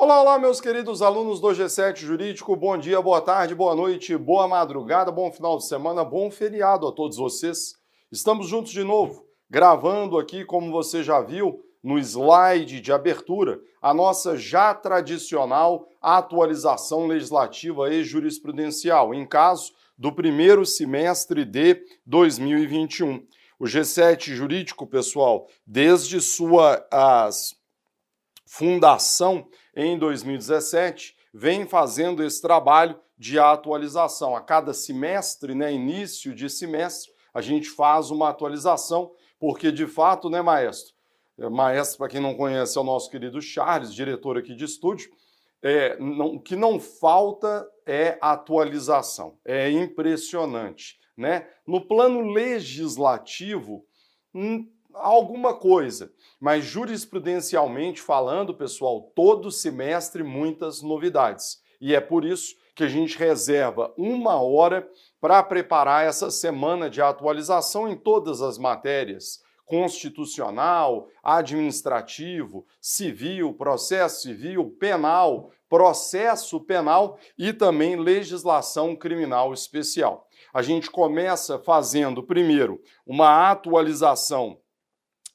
Olá, olá, meus queridos alunos do G7 Jurídico, bom dia, boa tarde, boa noite, boa madrugada, bom final de semana, bom feriado a todos vocês. Estamos juntos de novo, gravando aqui, como você já viu, no slide de abertura, a nossa já tradicional atualização legislativa e jurisprudencial, em caso do primeiro semestre de 2021. O G7 Jurídico, pessoal, desde sua fundação em 2017, vem fazendo esse trabalho de atualização. A cada semestre, início de semestre, a gente faz uma atualização, porque de fato, maestro? Maestro, para quem não conhece, é o nosso querido Charles, diretor aqui de estúdio. O que não falta é atualização. É impressionante, No plano legislativo, alguma coisa, mas jurisprudencialmente falando, pessoal, todo semestre muitas novidades. E é por isso que a gente reserva 1 hora para preparar essa semana de atualização em todas as matérias: constitucional, administrativo, civil, processo civil, penal, processo penal e também legislação criminal especial. A gente começa fazendo primeiro uma atualização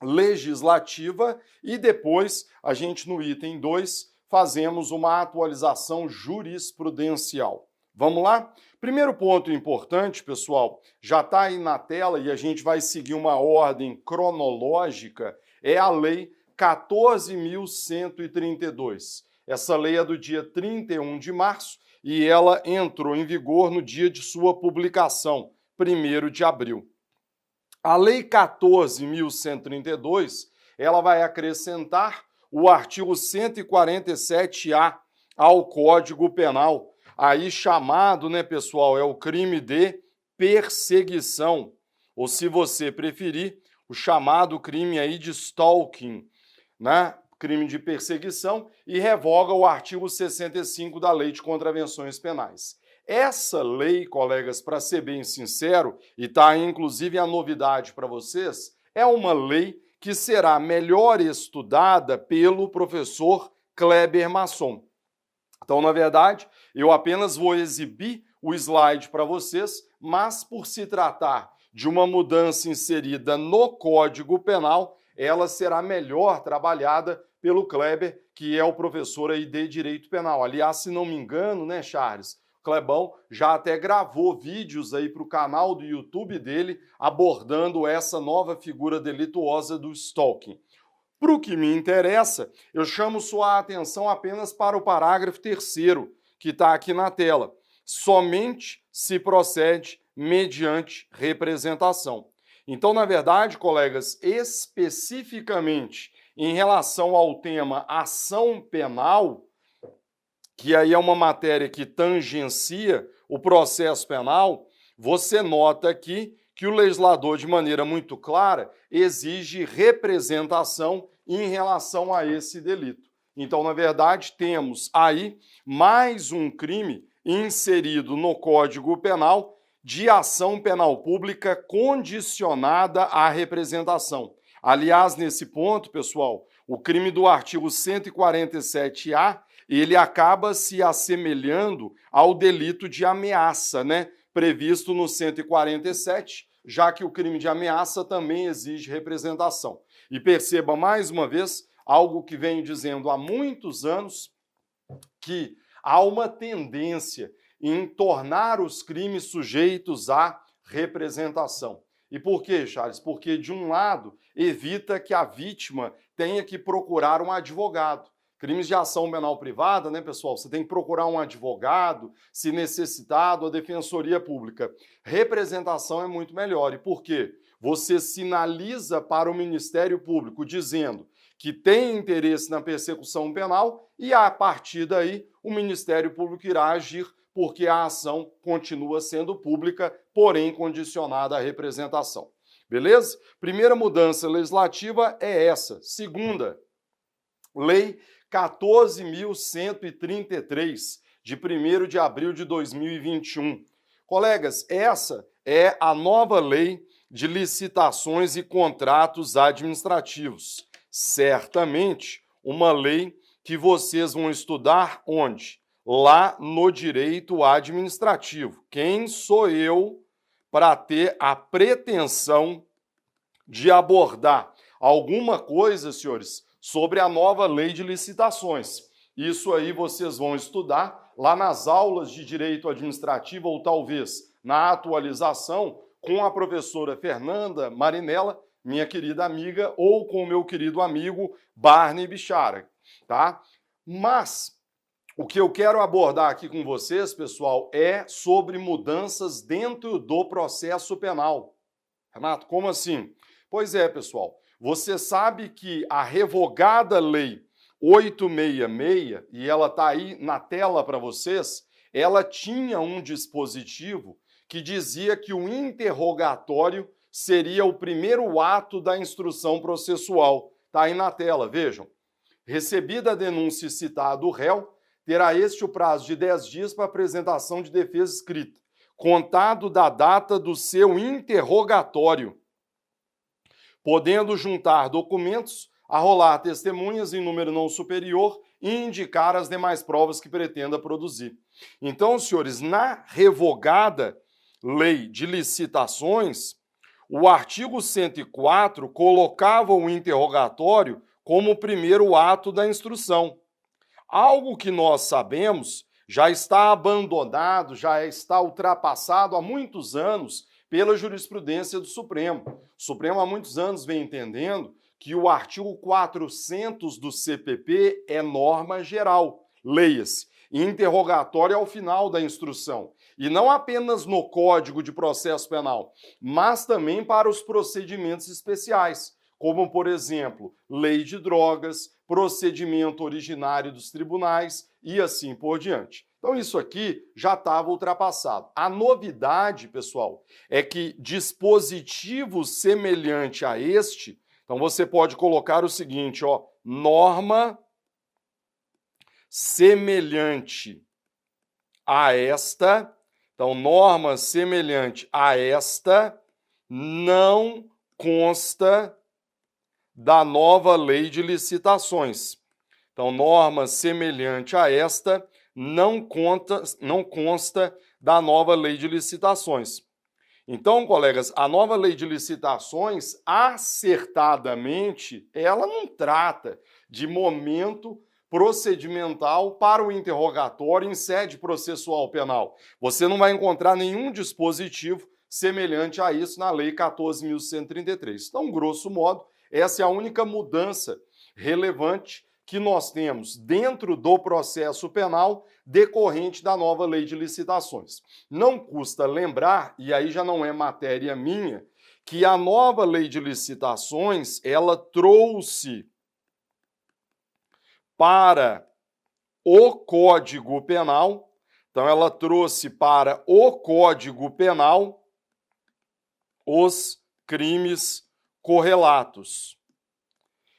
legislativa e depois a gente no item 2 fazemos uma atualização jurisprudencial. Vamos lá? Primeiro ponto importante, pessoal, já está aí na tela e a gente vai seguir uma ordem cronológica, é a Lei 14.132. Essa lei é do dia 31 de março e ela entrou em vigor no dia de sua publicação, 1º de abril. A Lei 14.132, ela vai acrescentar o artigo 147-A ao Código Penal, aí chamado, pessoal, é o crime de perseguição, ou se você preferir, o chamado crime aí de stalking, crime de perseguição, e revoga o artigo 65 da Lei de Contravenções Penais. Essa lei, colegas, para ser bem sincero, e está aí inclusive a novidade para vocês, é uma lei que será melhor estudada pelo professor Kleber Masson. Então, na verdade, eu apenas vou exibir o slide para vocês, mas por se tratar de uma mudança inserida no Código Penal, ela será melhor trabalhada pelo Kleber, que é o professor aí de Direito Penal. Aliás, se não me engano, Charles? Clebão já até gravou vídeos aí para o canal do YouTube dele abordando essa nova figura delituosa do stalking. Para o que me interessa, eu chamo sua atenção apenas para o parágrafo 3º, que está aqui na tela. Somente se procede mediante representação. Então, na verdade, colegas, especificamente em relação ao tema ação penal, que aí é uma matéria que tangencia o processo penal, você nota aqui que o legislador, de maneira muito clara, exige representação em relação a esse delito. Então, na verdade, temos aí mais um crime inserido no Código Penal de ação penal pública condicionada à representação. Aliás, nesse ponto, pessoal, o crime do artigo 147-A, ele acaba se assemelhando ao delito de ameaça, previsto no 147, já que o crime de ameaça também exige representação. E perceba mais uma vez algo que venho dizendo há muitos anos, que há uma tendência em tornar os crimes sujeitos à representação. E por quê, Charles? Porque, de um lado, evita que a vítima tenha que procurar um advogado. Crimes de ação penal privada, pessoal? Você tem que procurar um advogado, se necessitado, a defensoria pública. Representação é muito melhor. E por quê? Você sinaliza para o Ministério Público dizendo que tem interesse na persecução penal e, a partir daí, o Ministério Público irá agir porque a ação continua sendo pública, porém condicionada à representação. Beleza? Primeira mudança legislativa é essa. Segunda, Lei 14.133, de 1º de abril de 2021. Colegas, essa é a nova lei de licitações e contratos administrativos. Certamente, uma lei que vocês vão estudar onde? Lá no direito administrativo. Quem sou eu para ter a pretensão de abordar alguma coisa, senhores, sobre a nova lei de licitações? Isso aí vocês vão estudar lá nas aulas de direito administrativo ou talvez na atualização com a professora Fernanda Marinella, minha querida amiga, ou com o meu querido amigo Barney Bichara, tá? Mas o que eu quero abordar aqui com vocês, pessoal, é sobre mudanças dentro do processo penal. Renato, como assim? Pois é, pessoal, você sabe que a revogada lei 866, e ela está aí na tela para vocês, ela tinha um dispositivo que dizia que o interrogatório seria o primeiro ato da instrução processual. Está aí na tela, vejam. Recebida a denúncia e citado o réu, terá este o prazo de 10 dias para apresentação de defesa escrita, contado da data do seu interrogatório, podendo juntar documentos, arrolar testemunhas em número não superior e indicar as demais provas que pretenda produzir. Então, senhores, na revogada lei de licitações, o artigo 104 colocava o interrogatório como o primeiro ato da instrução. Algo que nós sabemos já está abandonado, já está ultrapassado há muitos anos pela jurisprudência do Supremo. O Supremo há muitos anos vem entendendo que o artigo 400 do CPP é norma geral. Leia-se, interrogatório ao final da instrução. E não apenas no Código de Processo Penal, mas também para os procedimentos especiais, como, por exemplo, lei de drogas, procedimento originário dos tribunais e assim por diante. Então isso aqui já estava ultrapassado. A novidade, pessoal, é que dispositivo semelhante a este, então você pode colocar o seguinte, ó, norma semelhante a esta, então norma semelhante a esta não consta da nova lei de licitações. Então, norma semelhante a esta não consta da nova lei de licitações. Então, colegas, a nova lei de licitações, acertadamente, ela não trata de momento procedimental para o interrogatório em sede processual penal. Você não vai encontrar nenhum dispositivo semelhante a isso na Lei 14.133. Então, grosso modo, essa é a única mudança relevante que nós temos dentro do processo penal decorrente da nova lei de licitações. Não custa lembrar, e aí já não é matéria minha, que a nova lei de licitações, ela trouxe para o Código Penal, então ela trouxe para o Código Penal os crimes correlatos.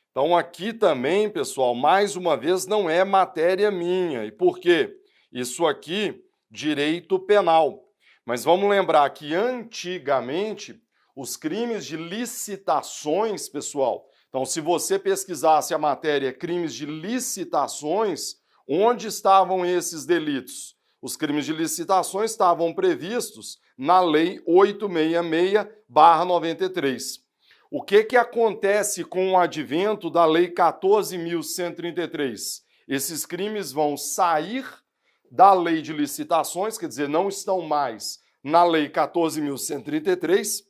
Então aqui também, pessoal, mais uma vez não é matéria minha. E por quê? Isso aqui, direito penal. Mas vamos lembrar que antigamente os crimes de licitações, pessoal, então se você pesquisasse a matéria crimes de licitações, onde estavam esses delitos? Os crimes de licitações estavam previstos na Lei 866/93. O que acontece com o advento da Lei 14.133? Esses crimes vão sair da Lei de Licitações, quer dizer, não estão mais na Lei 14.133,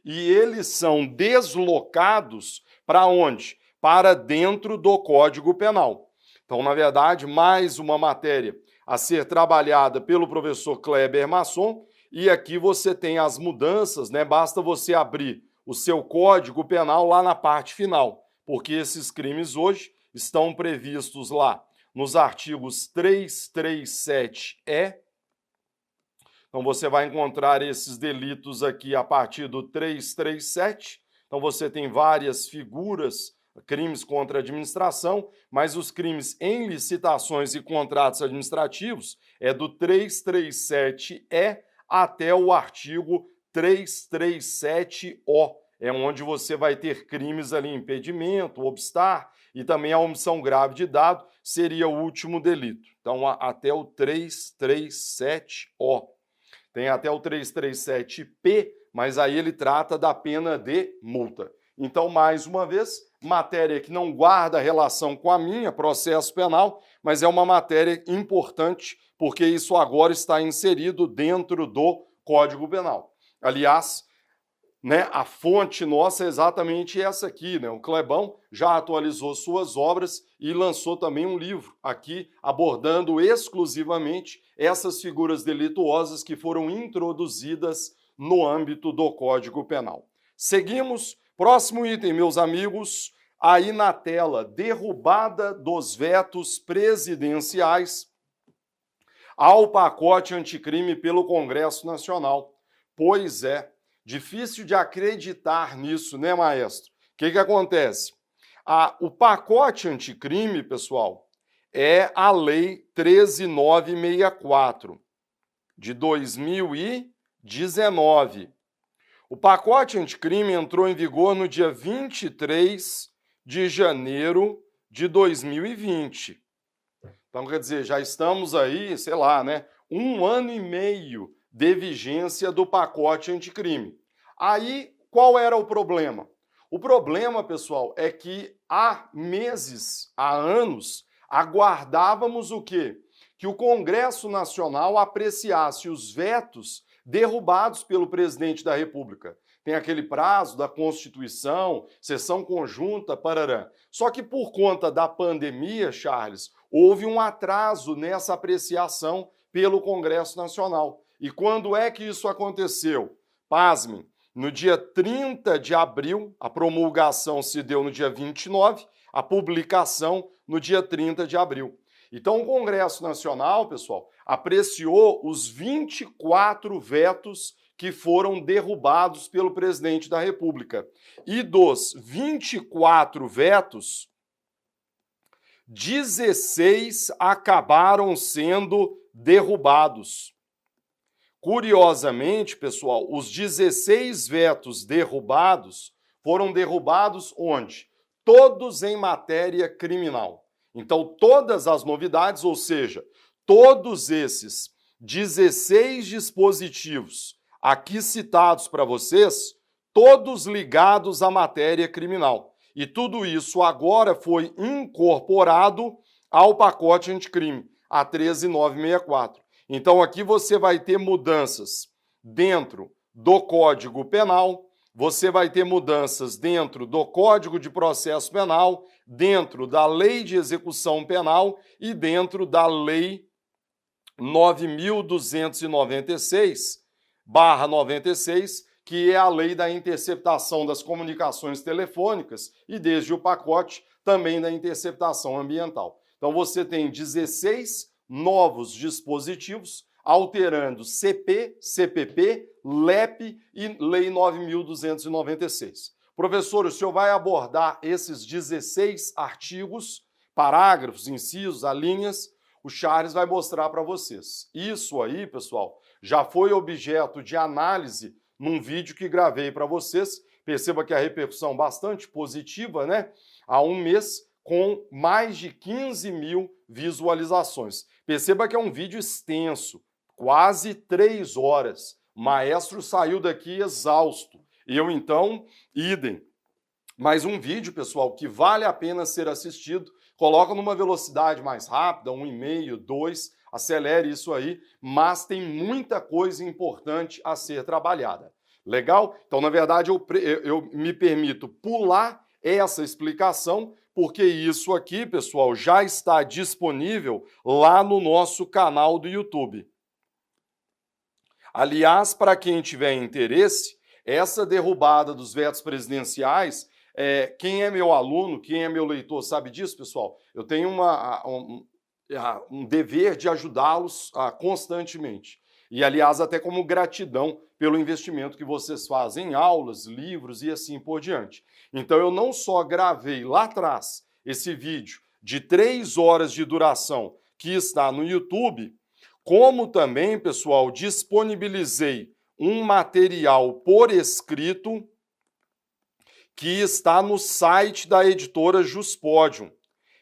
e eles são deslocados para onde? Para dentro do Código Penal. Então, na verdade, mais uma matéria a ser trabalhada pelo professor Kleber Masson, e aqui você tem as mudanças, né? Basta você abrir o seu Código Penal lá na parte final, porque esses crimes hoje estão previstos lá nos artigos 337-E. Então você vai encontrar esses delitos aqui a partir do 337. Então você tem várias figuras, crimes contra a administração, mas os crimes em licitações e contratos administrativos é do 337-E até o artigo 337-O. é onde você vai ter crimes ali, impedimento, obstar, e também a omissão grave de dado seria o último delito. Então, até o 337-O. Tem até o 337-P, mas aí ele trata da pena de multa. Então, mais uma vez, matéria que não guarda relação com a minha, processo penal, mas é uma matéria importante, porque isso agora está inserido dentro do Código Penal. Aliás, né, a fonte nossa é exatamente essa aqui, né? O Clebão já atualizou suas obras e lançou também um livro aqui abordando exclusivamente essas figuras delituosas que foram introduzidas no âmbito do Código Penal. Seguimos. Próximo item, meus amigos, aí na tela, derrubada dos vetos presidenciais ao pacote anticrime pelo Congresso Nacional. Pois é, difícil de acreditar nisso, né, maestro? O que acontece? O pacote anticrime, pessoal, é a Lei 13.964, de 2019. O pacote anticrime entrou em vigor no dia 23 de janeiro de 2020. Então, quer dizer, já estamos aí, sei lá, né, 1 ano e meio de vigência do pacote anticrime. Aí, qual era o problema? O problema, pessoal, é que há meses, há anos, aguardávamos o quê? Que o Congresso Nacional apreciasse os vetos derrubados pelo presidente da República. Tem aquele prazo da Constituição, sessão conjunta, parará. Só que por conta da pandemia, Charles, houve um atraso nessa apreciação pelo Congresso Nacional. E quando é que isso aconteceu? Pasmem, no dia 30 de abril, a promulgação se deu no dia 29, a publicação no dia 30 de abril. Então, o Congresso Nacional, pessoal, apreciou os 24 vetos que foram derrubados pelo presidente da República. E dos 24 vetos, 16 acabaram sendo derrubados. Curiosamente, pessoal, os 16 vetos derrubados foram derrubados onde? Todos em matéria criminal. Então, todas as novidades, ou seja, todos esses 16 dispositivos aqui citados para vocês, todos ligados à matéria criminal. E tudo isso agora foi incorporado ao pacote anticrime, a 13.964. Então, aqui você vai ter mudanças dentro do Código Penal, você vai ter mudanças dentro do Código de Processo Penal, dentro da Lei de Execução Penal e dentro da Lei 9.296/96, que é a lei da interceptação das comunicações telefônicas e, desde o pacote, também da interceptação ambiental. Então, você tem 16 novos dispositivos alterando CP, CPP, LEP e Lei 9.296. Professor, o senhor vai abordar esses 16 artigos, parágrafos, incisos, alíneas. O Charles vai mostrar para vocês. Isso aí, pessoal, já foi objeto de análise num vídeo que gravei para vocês. Perceba que a repercussão bastante positiva, né? Há um mês, com mais de 15 mil visualizações. Perceba que é um vídeo extenso, quase 3 horas. O maestro saiu daqui exausto. Eu, então, idem. Mas um vídeo, pessoal, que vale a pena ser assistido. Coloca numa velocidade mais rápida, 1,5, 2, acelere isso aí, mas tem muita coisa importante a ser trabalhada. Legal? Então, na verdade, eu me permito pular essa explicação, porque isso aqui, pessoal, já está disponível lá no nosso canal do YouTube. Aliás, para quem tiver interesse, essa derrubada dos vetos presidenciais, quem é meu aluno, quem é meu leitor sabe disso, pessoal? Eu tenho um dever de ajudá-los constantemente. E, aliás, até como gratidão pelo investimento que vocês fazem em aulas, livros e assim por diante. Então, eu não só gravei lá atrás esse vídeo de 3 horas de duração que está no YouTube, como também, pessoal, disponibilizei um material por escrito que está no site da editora Juspodium.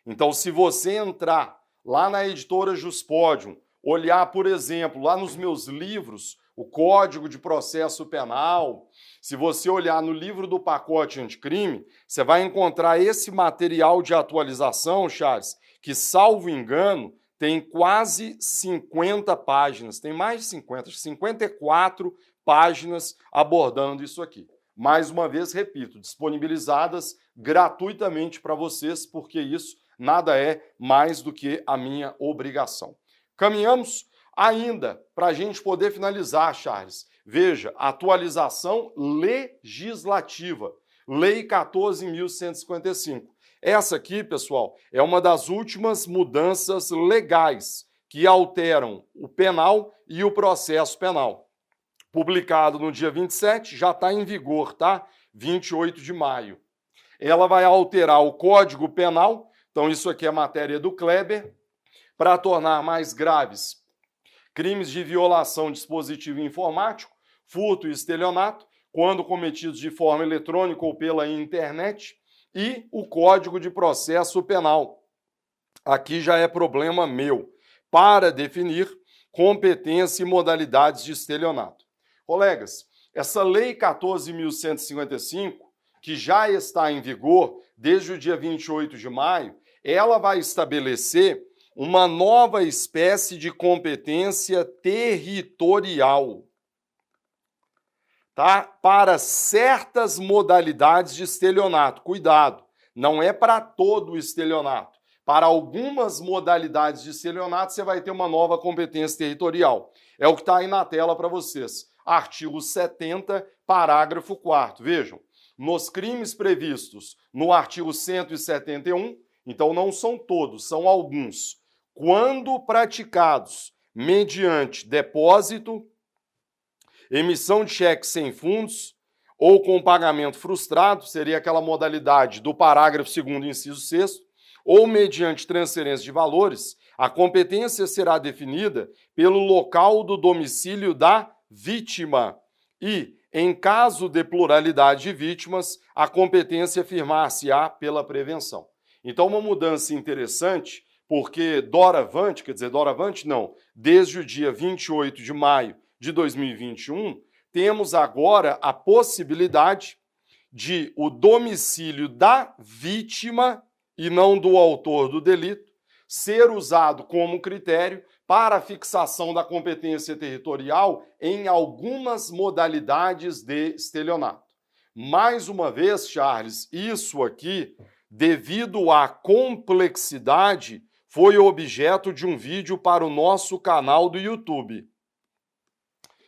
Então, se você entrar lá na editora Juspodium, olhar, por exemplo, lá nos meus livros, o Código de Processo Penal, se você olhar no livro do pacote anticrime, você vai encontrar esse material de atualização, Charles, que, salvo engano, tem quase 50 páginas, tem mais de 50, 54 páginas abordando isso aqui. Mais uma vez, repito, disponibilizadas gratuitamente para vocês, porque isso nada é mais do que a minha obrigação. Caminhamos ainda para a gente poder finalizar, Charles. Veja, atualização legislativa, Lei 14.155. Essa aqui, pessoal, é uma das últimas mudanças legais que alteram o penal e o processo penal. Publicado no dia 27, já está em vigor, tá? 28 de maio. Ela vai alterar o Código Penal, então isso aqui é matéria do Kleber, para tornar mais graves crimes de violação de dispositivo informático, furto e estelionato, quando cometidos de forma eletrônica ou pela internet, e o Código de Processo Penal. Aqui já é problema meu, para definir competência e modalidades de estelionato. Colegas, essa Lei 14.155, que já está em vigor desde o dia 28 de maio, ela vai estabelecer uma nova espécie de competência territorial, tá? Para certas modalidades de estelionato. Cuidado, não é para todo o estelionato. Para algumas modalidades de estelionato, você vai ter uma nova competência territorial. É o que está aí na tela para vocês. Artigo 70, parágrafo 4º. Vejam, nos crimes previstos no artigo 171, então não são todos, são alguns, quando praticados mediante depósito, emissão de cheque sem fundos ou com pagamento frustrado, seria aquela modalidade do parágrafo 2º, inciso 6º, ou mediante transferência de valores, a competência será definida pelo local do domicílio da vítima e, em caso de pluralidade de vítimas, a competência firmar-se-á pela prevenção. Então, uma mudança interessante, porque doravante, desde o dia 28 de maio de 2021, temos agora a possibilidade de o domicílio da vítima e não do autor do delito ser usado como critério para a fixação da competência territorial em algumas modalidades de estelionato. Mais uma vez, Charles, isso aqui, devido à complexidade, foi objeto de um vídeo para o nosso canal do YouTube.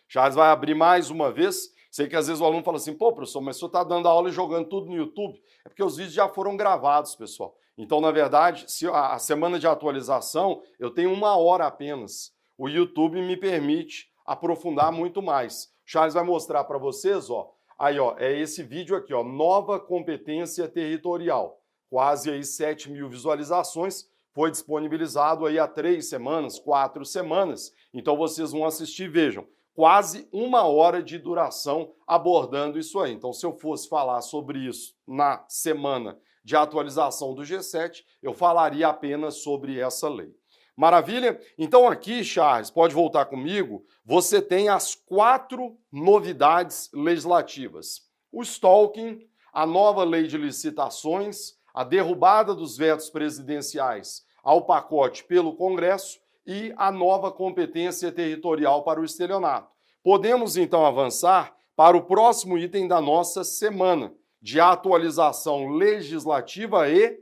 Charles vai abrir mais uma vez. Sei que às vezes o aluno fala assim, pô, professor, mas o senhor está dando aula e jogando tudo no YouTube? É porque os vídeos já foram gravados, pessoal. Então, na verdade, se a semana de atualização, eu tenho 1 hora apenas. O YouTube me permite aprofundar muito mais. O Charles vai mostrar para vocês, ó. Aí, ó, é esse vídeo aqui, ó, nova competência territorial. Quase aí 7.000 visualizações. Foi disponibilizado aí há 3 semanas, 4 semanas. Então, vocês vão assistir e vejam. Quase 1 hora de duração abordando isso aí. Então, se eu fosse falar sobre isso na semana de atualização do G7, eu falaria apenas sobre essa lei. Maravilha? Então aqui, Charles, pode voltar comigo, você tem as 4 novidades legislativas. O stalking, a nova lei de licitações, a derrubada dos vetos presidenciais ao pacote pelo Congresso e a nova competência territorial para o estelionato. Podemos, então, avançar para o próximo item da nossa semana, de atualização legislativa e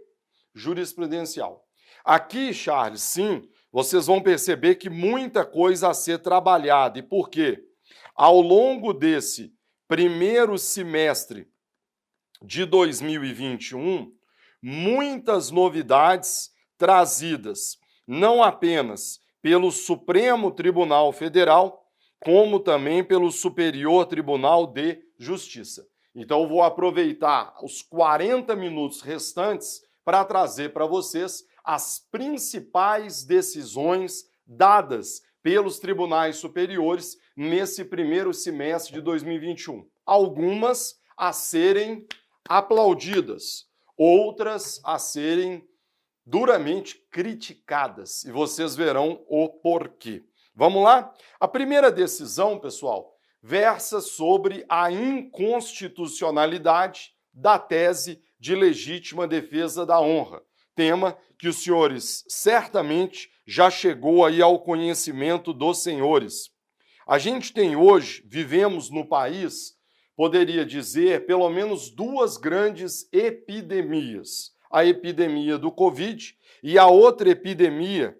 jurisprudencial. Aqui, Charles, sim, vocês vão perceber que muita coisa a ser trabalhada. E por quê? Ao longo desse primeiro semestre de 2021, muitas novidades trazidas não apenas pelo Supremo Tribunal Federal, como também pelo Superior Tribunal de Justiça. Então, eu vou aproveitar os 40 minutos restantes para trazer para vocês as principais decisões dadas pelos tribunais superiores nesse primeiro semestre de 2021. Algumas a serem aplaudidas, outras a serem duramente criticadas. E vocês verão o porquê. Vamos lá? A primeira decisão, pessoal, versa sobre a inconstitucionalidade da tese de legítima defesa da honra, tema que os senhores certamente já chegou aí ao conhecimento dos senhores. A gente tem hoje, vivemos no país, poderia dizer, pelo menos duas grandes epidemias. A epidemia do Covid e a outra epidemia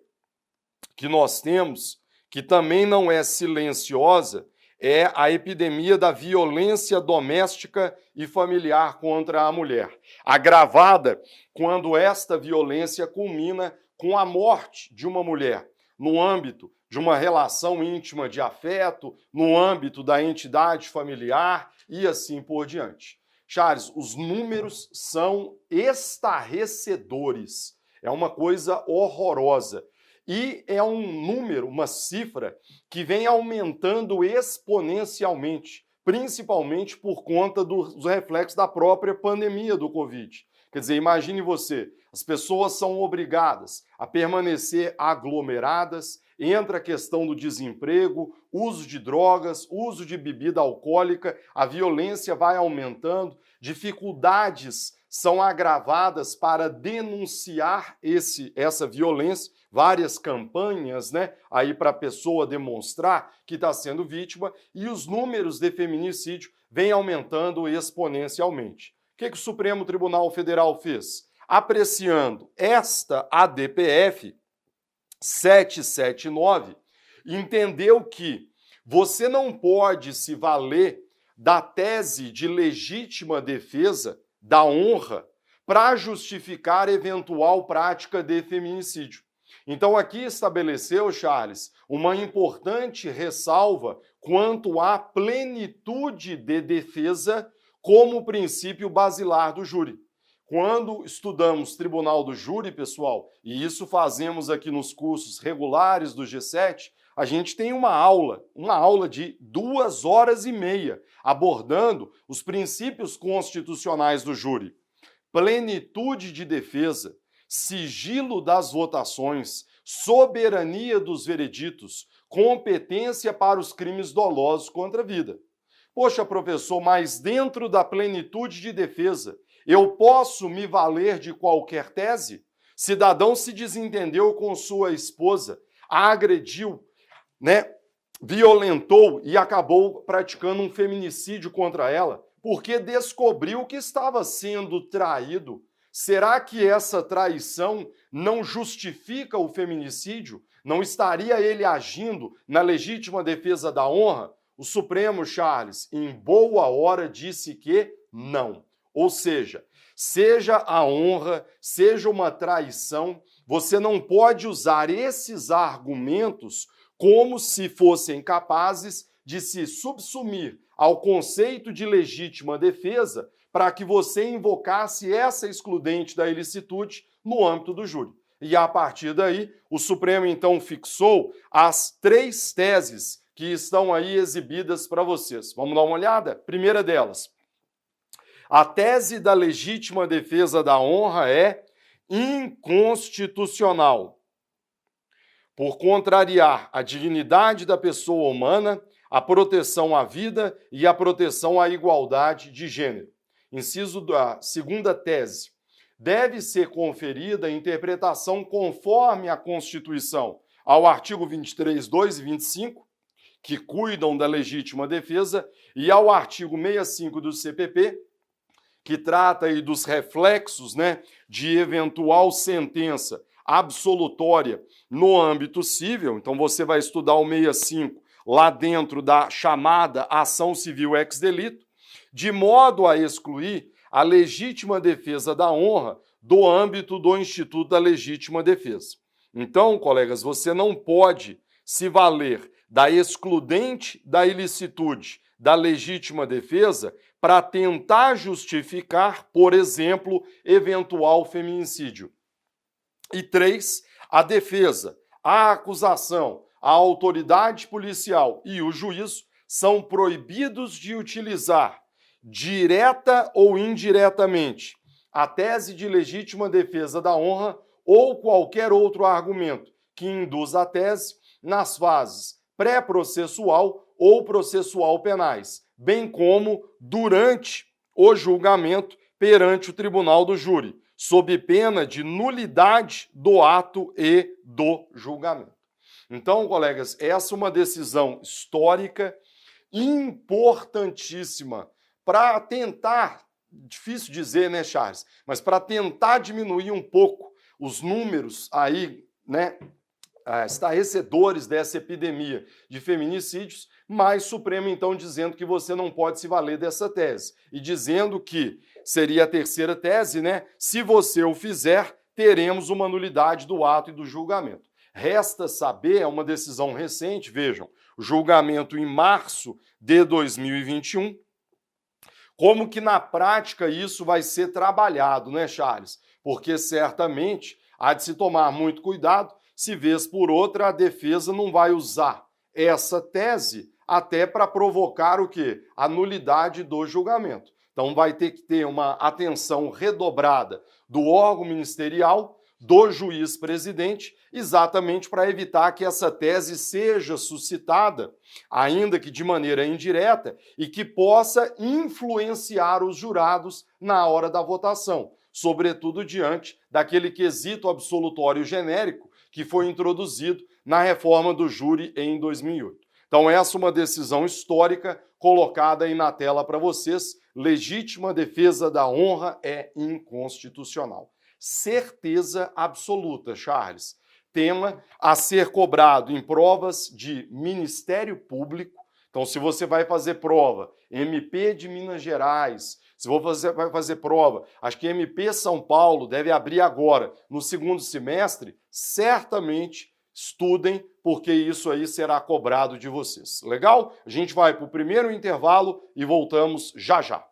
que nós temos, que também não é silenciosa, é a epidemia da violência doméstica e familiar contra a mulher, agravada quando esta violência culmina com a morte de uma mulher, no âmbito de uma relação íntima de afeto, no âmbito da entidade familiar e assim por diante. Charles, os números são estarrecedores, é uma coisa horrorosa. E é um número, uma cifra, que vem aumentando exponencialmente, principalmente por conta dos reflexos da própria pandemia do Covid. Quer dizer, imagine você, as pessoas são obrigadas a permanecer aglomeradas, entra a questão do desemprego, uso de drogas, uso de bebida alcoólica, a violência vai aumentando, dificuldades são agravadas para denunciar essa violência, várias campanhas, né, aí para a pessoa demonstrar que está sendo vítima, e os números de feminicídio vêm aumentando exponencialmente. O que o Supremo Tribunal Federal fez? Apreciando esta ADPF 779, entendeu que você não pode se valer da tese de legítima defesa da honra para justificar eventual prática de feminicídio. Então aqui estabeleceu, Charles, uma importante ressalva quanto à plenitude de defesa como princípio basilar do júri. Quando estudamos tribunal do júri, pessoal, e isso fazemos aqui nos cursos regulares do G7, a gente tem uma aula de 2 horas e meia, abordando os princípios constitucionais do júri. Plenitude de defesa, sigilo das votações, soberania dos vereditos, competência para os crimes dolosos contra a vida. Poxa, professor, mas dentro da plenitude de defesa, eu posso me valer de qualquer tese? Cidadão se desentendeu com sua esposa, a agrediu, né, violentou e acabou praticando um feminicídio contra ela, porque descobriu que estava sendo traído. Será que essa traição não justifica o feminicídio? Não estaria ele agindo na legítima defesa da honra? O Supremo, Charles, em boa hora disse que não. Ou seja a honra, seja uma traição, você não pode usar esses argumentos como se fossem capazes de se subsumir ao conceito de legítima defesa para que você invocasse essa excludente da ilicitude no âmbito do júri. E a partir daí, o Supremo então fixou as 3 teses que estão aí exibidas para vocês. Vamos dar uma olhada? Primeira delas. A tese da legítima defesa da honra é inconstitucional, por contrariar a dignidade da pessoa humana, a proteção à vida e a proteção à igualdade de gênero. Inciso da segunda tese. Deve ser conferida a interpretação conforme a Constituição ao artigo 23, 2 e 25, que cuidam da legítima defesa, e ao artigo 65 do CPP, que trata aí dos reflexos, né, de eventual sentença absolutória no âmbito civil. Então você vai estudar o 65 lá dentro da chamada ação civil ex delito, de modo a excluir a legítima defesa da honra do âmbito do Instituto da Legítima Defesa. Então, colegas, você não pode se valer da excludente da ilicitude da legítima defesa para tentar justificar, por exemplo, eventual feminicídio. E 3, a defesa, a acusação, a autoridade policial e o juízo são proibidos de utilizar direta ou indiretamente, a tese de legítima defesa da honra ou qualquer outro argumento que induz a tese nas fases pré-processual ou processual penais, bem como durante o julgamento perante o tribunal do júri, sob pena de nulidade do ato e do julgamento. Então, colegas, essa é uma decisão histórica importantíssima para tentar, difícil dizer, né, Charles, mas para tentar diminuir um pouco os números aí, né, estarrecedores dessa epidemia de feminicídios, mas Supremo então dizendo que você não pode se valer dessa tese e dizendo que seria a terceira tese, né? Se você o fizer, teremos uma nulidade do ato e do julgamento. Resta saber, é uma decisão recente, vejam, o julgamento em março de 2021, como que na prática isso vai ser trabalhado, né, Charles? Porque certamente há de se tomar muito cuidado, se vez por outra a defesa não vai usar essa tese até para provocar o quê? A nulidade do julgamento. Então vai ter que ter uma atenção redobrada do órgão ministerial, do juiz presidente, exatamente para evitar que essa tese seja suscitada, ainda que de maneira indireta, e que possa influenciar os jurados na hora da votação, sobretudo diante daquele quesito absolutório genérico que foi introduzido na reforma do júri em 2008. Então essa é uma decisão histórica colocada aí na tela para vocês. Legítima defesa da honra é inconstitucional. Certeza absoluta, Charles. Tema a ser cobrado em provas de Ministério Público. Então, se você vai fazer prova, MP de Minas Gerais, se você vai fazer prova, acho que MP São Paulo deve abrir agora, no segundo semestre, certamente estudem, porque isso aí será cobrado de vocês. Legal? A gente vai para o primeiro intervalo e voltamos já já.